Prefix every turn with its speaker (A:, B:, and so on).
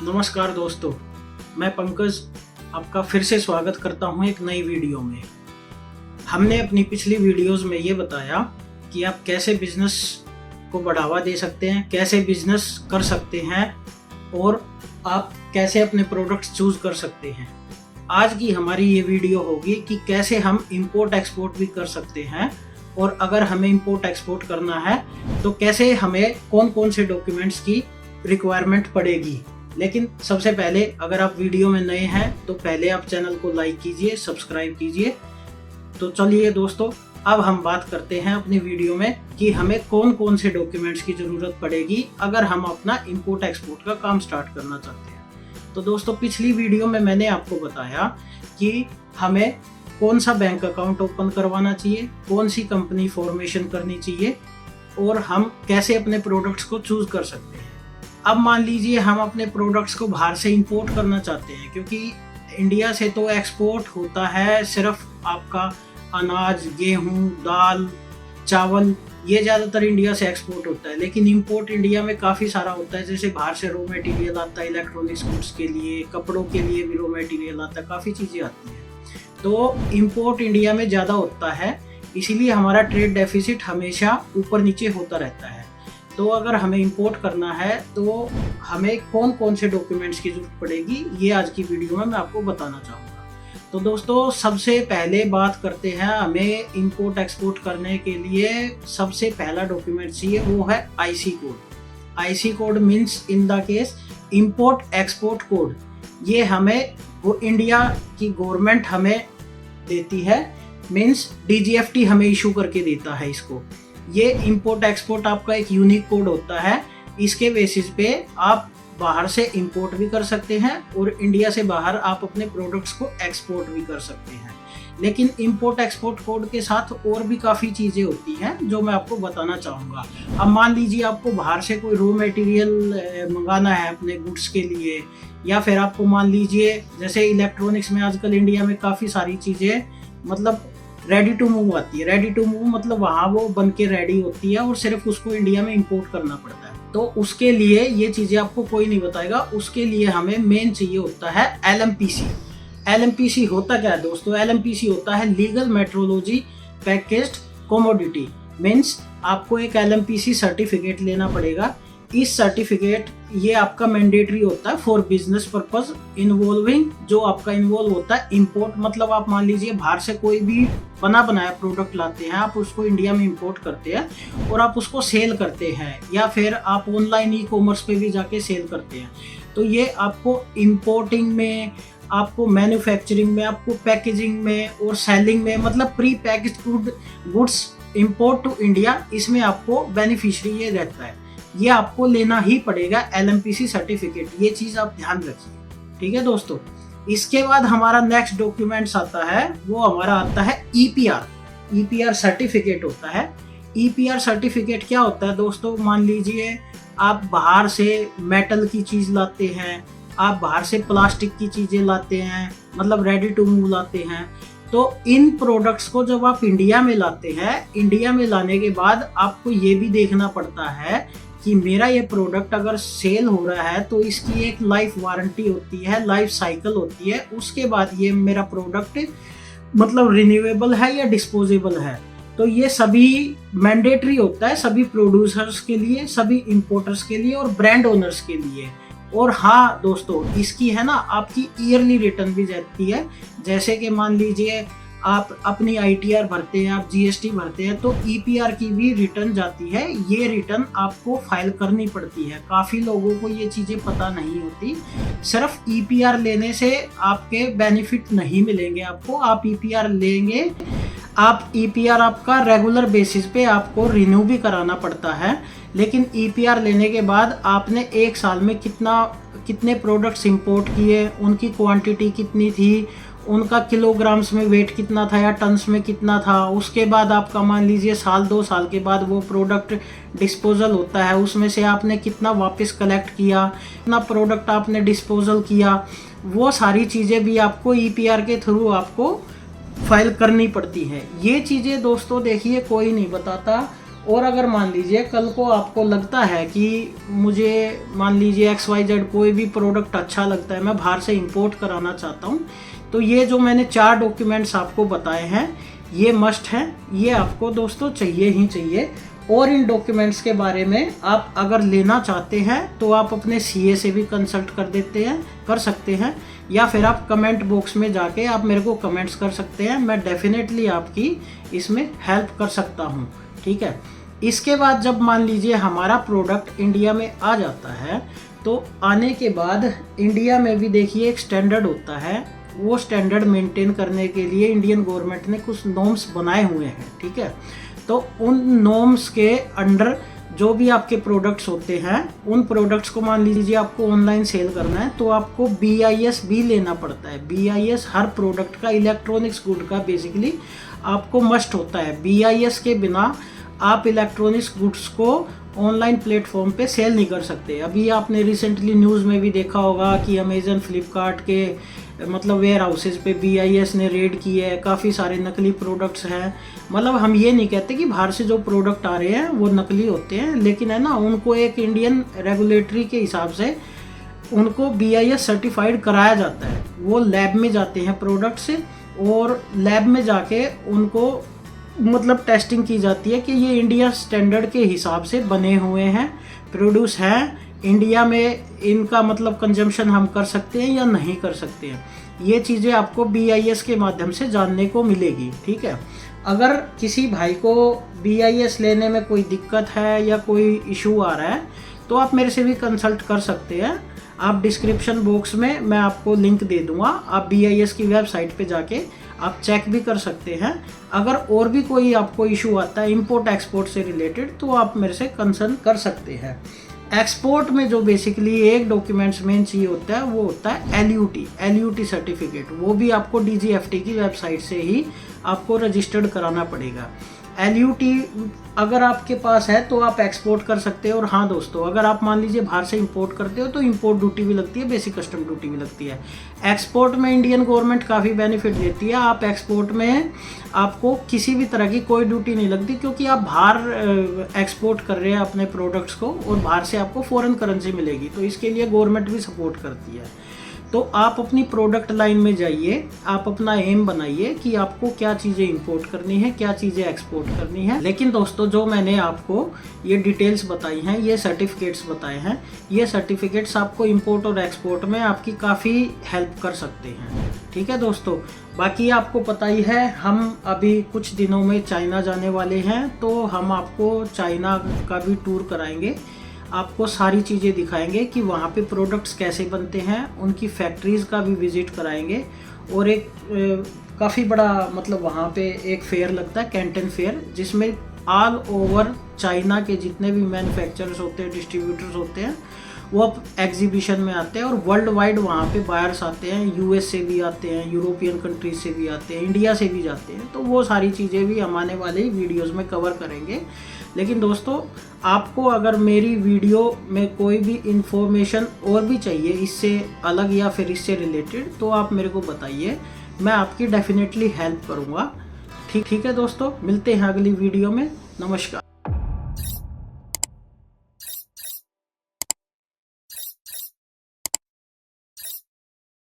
A: नमस्कार दोस्तों, मैं पंकज आपका फिर से स्वागत करता हूं एक नई वीडियो में। हमने अपनी पिछली वीडियोस में ये बताया कि आप कैसे बिजनेस को बढ़ावा दे सकते हैं, कैसे बिजनेस कर सकते हैं और आप कैसे अपने प्रोडक्ट्स चूज कर सकते हैं। आज की हमारी ये वीडियो होगी कि कैसे हम इंपोर्ट एक्सपोर्ट भी कर सकते हैं, और अगर हमें इंपोर्ट एक्सपोर्ट करना है तो कैसे हमें कौन कौन से डॉक्यूमेंट्स की रिक्वायरमेंट पड़ेगी। लेकिन सबसे पहले अगर आप वीडियो में नए हैं तो पहले आप चैनल को लाइक कीजिए, सब्सक्राइब कीजिए। तो चलिए दोस्तों, अब हम बात करते हैं अपनी वीडियो में कि हमें कौन कौन से डॉक्यूमेंट्स की ज़रूरत पड़ेगी अगर हम अपना इंपोर्ट एक्सपोर्ट का काम स्टार्ट करना चाहते हैं। तो दोस्तों, पिछली वीडियो में मैंने आपको बताया कि हमें कौन सा बैंक अकाउंट ओपन करवाना चाहिए, कौन सी कंपनी फॉर्मेशन करनी चाहिए और हम कैसे अपने प्रोडक्ट्स को चूज़ कर सकते हैं। अब मान लीजिए हम अपने प्रोडक्ट्स को बाहर से इंपोर्ट करना चाहते हैं, क्योंकि इंडिया से तो एक्सपोर्ट होता है सिर्फ आपका अनाज, गेहूं, दाल, चावल, ये ज़्यादातर इंडिया से एक्सपोर्ट होता है। लेकिन इंपोर्ट इंडिया में काफ़ी सारा होता है, जैसे बाहर से रॉ मटेरियल आता है इलेक्ट्रॉनिक्स गुड्स के लिए, कपड़ों के लिए भी रॉ मटेरियल आता है, काफ़ी चीज़ें आती हैं। तो इंपोर्ट इंडिया में ज़्यादा होता है, इसीलिए हमारा ट्रेड डेफिसिट हमेशा ऊपर नीचे होता रहता है। तो अगर हमें इंपोर्ट करना है तो हमें कौन कौन से डॉक्यूमेंट्स की ज़रूरत पड़ेगी, ये आज की वीडियो में मैं आपको बताना चाहूँगा। तो दोस्तों, सबसे पहले बात करते हैं, हमें इंपोर्ट एक्सपोर्ट करने के लिए सबसे पहला डॉक्यूमेंट चाहिए, वो है IC code. IC code means in the case import export code. ये हमें वो इंडिया की गवर्नमेंट हमें देती है, मीन्स डीजीएफटी हमें इशू करके देता है इसको। ये इंपोर्ट एक्सपोर्ट आपका एक यूनिक कोड होता है। इसके बेसिस पे आप बाहर से इंपोर्ट भी कर सकते हैं और इंडिया से बाहर आप अपने प्रोडक्ट्स को एक्सपोर्ट भी कर सकते हैं। लेकिन इंपोर्ट एक्सपोर्ट कोड के साथ और भी काफ़ी चीज़ें होती हैं जो मैं आपको बताना चाहूँगा। अब मान लीजिए आपको बाहर से कोई रॉ मटेरियल मंगाना है अपने गुड्स के लिए, या फिर आपको मान लीजिए जैसे इलेक्ट्रॉनिक्स में आजकल इंडिया में काफ़ी सारी चीज़ें मतलब रेडी टू मूव आती है। रेडी टू मूव मतलब वहाँ वो बन के रेडी होती है और सिर्फ उसको इंडिया में इंपोर्ट करना पड़ता है। तो उसके लिए ये चीज़ें आपको कोई नहीं बताएगा। उसके लिए हमें मेन चाहिए होता है एलएमपीसी। एलएमपीसी होता क्या है दोस्तों? एलएमपीसी होता है legal metrology packaged commodity. Means आपको एक एलएमपीसी सर्टिफिकेट लेना पड़ेगा। इस सर्टिफिकेट ये आपका मैंडेटरी होता है फॉर बिजनेस पर्पस इन्वॉल्विंग, जो आपका इन्वॉल्व होता है इंपोर्ट। मतलब आप मान लीजिए बाहर से कोई भी बना बनाया प्रोडक्ट लाते हैं, आप उसको इंडिया में इंपोर्ट करते हैं और आप उसको सेल करते हैं, या फिर आप ऑनलाइन ई कॉमर्स पे भी जाके सेल करते हैं। तो ये आपको इंपोर्टिंग में, आपको मैन्युफैक्चरिंग में, आपको पैकेजिंग में और सेलिंग में, मतलब pre packed goods import to India, इसमें आपको बेनिफिशियरी ये रहता है। ये आपको लेना ही पड़ेगा एलएमपीसी सर्टिफिकेट। ये चीज़ आप ध्यान रखिए, ठीक है दोस्तों। इसके बाद हमारा नेक्स्ट डॉक्यूमेंट्स आता है, वो हमारा आता है ईपीआर। ईपीआर सर्टिफिकेट होता है। ईपीआर सर्टिफिकेट क्या होता है दोस्तों? मान लीजिए आप बाहर से मेटल की चीज़ लाते हैं, आप बाहर से प्लास्टिक की चीज़ें लाते हैं, मतलब रेडी टू मूव लाते हैं। तो इन प्रोडक्ट्स को जब आप इंडिया में लाते हैं, इंडिया में लाने के बाद आपको ये भी देखना पड़ता है कि मेरा ये प्रोडक्ट अगर सेल हो रहा है तो इसकी एक लाइफ वारंटी होती है, लाइफ साइकिल होती है। उसके बाद ये मेरा प्रोडक्ट मतलब रिन्यूएबल है या डिस्पोजेबल है। तो ये सभी मैंडेटरी होता है सभी प्रोड्यूसर्स के लिए, सभी इंपोर्टर्स के लिए और ब्रांड ओनर्स के लिए। और हाँ दोस्तों, इसकी है ना आपकी ईयरली रिटर्न भी जाती है। जैसे कि मान लीजिए आप अपनी आईटीआर भरते हैं, आप जीएसटी भरते हैं, तो ईपीआर की भी रिटर्न जाती है। ये रिटर्न आपको फाइल करनी पड़ती है। काफ़ी लोगों को ये चीज़ें पता नहीं होती। सिर्फ ईपीआर लेने से आपके बेनिफिट नहीं मिलेंगे आपको। आप ईपीआर लेंगे, आप ईपीआर आपका रेगुलर बेसिस पे आपको रिन्यू भी कराना पड़ता है। लेकिन ईपीआर लेने के बाद आपने एक साल में कितने प्रोडक्ट्स इंपोर्ट किए, उनकी क्वांटिटी कितनी थी, उनका किलोग्राम्स में वेट कितना था या टन्स में कितना था, उसके बाद आपका मान लीजिए साल 2 साल के बाद वो प्रोडक्ट डिस्पोजल होता है, उसमें से आपने कितना वापस कलेक्ट किया, कितना प्रोडक्ट आपने डिस्पोजल किया, वो सारी चीज़ें भी आपको ईपीआर के थ्रू आपको फाइल करनी पड़ती है। ये चीज़ें दोस्तों देखिए कोई नहीं बताता और अगर मान लीजिए कल को आपको लगता है कि मुझे मान लीजिए XYZ कोई भी प्रोडक्ट अच्छा लगता है, मैं बाहर से इंपोर्ट कराना चाहता हूँ, तो ये जो मैंने 4 डॉक्यूमेंट्स आपको बताए हैं ये मस्ट हैं, ये आपको दोस्तों चाहिए ही चाहिए। और इन डॉक्यूमेंट्स के बारे में आप अगर लेना चाहते हैं तो आप अपने CA से भी कंसल्ट कर सकते हैं, या फिर आप कमेंट बॉक्स में जाके आप मेरे को कमेंट्स कर सकते हैं, मैं डेफिनेटली आपकी इसमें हेल्प कर सकता हूँ, ठीक है। इसके बाद जब मान लीजिए हमारा प्रोडक्ट इंडिया में आ जाता है, तो आने के बाद इंडिया में भी देखिए एक स्टैंडर्ड होता है, वो स्टैंडर्ड मेंटेन करने के लिए इंडियन गवर्नमेंट ने कुछ नॉर्म्स बनाए हुए हैं, ठीक है। तो उन नॉर्म्स के अंडर जो भी आपके प्रोडक्ट्स होते हैं, उन प्रोडक्ट्स को मान लीजिए आपको ऑनलाइन सेल करना है, तो आपको BIS भी लेना पड़ता है। BIS हर प्रोडक्ट का, इलेक्ट्रॉनिक्स गुड का बेसिकली आपको मस्ट होता है। BIS के बिना आप इलेक्ट्रॉनिक्स गुड्स को ऑनलाइन प्लेटफॉर्म पे सेल नहीं कर सकते। अभी आपने रिसेंटली न्यूज़ में भी देखा होगा कि अमेजन, फ्लिपकार्ट के मतलब वेयर हाउसेज पे BIS ने रेड की है, काफ़ी सारे नकली प्रोडक्ट्स हैं। मतलब हम ये नहीं कहते कि बाहर से जो प्रोडक्ट आ रहे हैं वो नकली होते हैं, लेकिन है ना, उनको एक इंडियन रेगुलेटरी के हिसाब से उनको BIS सर्टिफाइड कराया जाता है। वो लैब में जाते हैं प्रोडक्ट से, और लैब में जाके उनको मतलब टेस्टिंग की जाती है कि ये इंडिया स्टैंडर्ड के हिसाब से बने हुए हैं, प्रोड्यूस हैं इंडिया में, इनका मतलब कंजम्पशन हम कर सकते हैं या नहीं कर सकते हैं। ये चीज़ें आपको BIS के माध्यम से जानने को मिलेगी, ठीक है। अगर किसी भाई को BIS लेने में कोई दिक्कत है या कोई इशू आ रहा है, तो आप मेरे से भी कंसल्ट कर सकते हैं। आप डिस्क्रिप्शन बॉक्स में मैं आपको लिंक दे दूंगा, आप BIS की वेबसाइट पे जाके आप चेक भी कर सकते हैं। अगर और भी कोई आपको इशू आता है इंपोर्ट एक्सपोर्ट से रिलेटेड, तो आप मेरे से कंसल्ट कर सकते हैं। एक्सपोर्ट में जो बेसिकली एक डॉक्यूमेंट्स मेन चाहिए होता है वो होता है LUT सर्टिफिकेट। वो भी आपको DGFT की वेबसाइट से ही आपको रजिस्टर्ड कराना पड़ेगा। LUT अगर आपके पास है तो आप एक्सपोर्ट कर सकते हो। और हाँ दोस्तों, अगर आप मान लीजिए बाहर से इंपोर्ट करते हो तो इंपोर्ट ड्यूटी भी लगती है, बेसिक कस्टम ड्यूटी भी लगती है। एक्सपोर्ट में इंडियन गवर्नमेंट काफ़ी बेनिफिट देती है। आप एक्सपोर्ट में आपको किसी भी तरह की कोई ड्यूटी नहीं लगती, क्योंकि आप बाहर एक्सपोर्ट कर रहे हैं अपने प्रोडक्ट्स को, और बाहर से आपको फॉरेन करेंसी मिलेगी, तो इसके लिए गवर्नमेंट भी सपोर्ट करती है। तो आप अपनी प्रोडक्ट लाइन में जाइए, आप अपना एम बनाइए कि आपको क्या चीज़ें इंपोर्ट करनी है, क्या चीज़ें एक्सपोर्ट करनी है। लेकिन दोस्तों, जो मैंने आपको ये डिटेल्स बताई हैं, ये सर्टिफिकेट्स बताए हैं, ये सर्टिफिकेट्स आपको इंपोर्ट और एक्सपोर्ट में आपकी काफ़ी हेल्प कर सकते हैं, ठीक है दोस्तों। बाकी आपको पता ही है, हम अभी कुछ दिनों में चाइना जाने वाले हैं, तो हम आपको चाइना का भी टूर कराएंगे, आपको सारी चीज़ें दिखाएंगे कि वहाँ पे प्रोडक्ट्स कैसे बनते हैं, उनकी फैक्ट्रीज़ का भी विज़िट कराएंगे। और एक काफ़ी बड़ा मतलब वहाँ पे एक फेयर लगता है, कैंटन फेयर, जिसमें ऑल ओवर चाइना के जितने भी मैन्युफैक्चरर्स होते हैं, डिस्ट्रीब्यूटर्स होते हैं, वो अब एग्जीबिशन में आते हैं। और वर्ल्ड वाइड वहाँ पे बायर्स आते हैं, US से भी आते हैं, यूरोपियन कंट्रीज से भी आते हैं, इंडिया से भी जाते हैं। तो वो सारी चीज़ें भी हम आने वाले वीडियोज़ में कवर करेंगे। लेकिन दोस्तों, आपको अगर मेरी वीडियो में कोई भी इंफॉर्मेशन और भी चाहिए इससे अलग या फिर इससे रिलेटेड, तो आप मेरे को बताइए, मैं आपकी डेफिनेटली हेल्प करूँगा। ठीक है दोस्तों, मिलते हैं अगली वीडियो में। नमस्कार।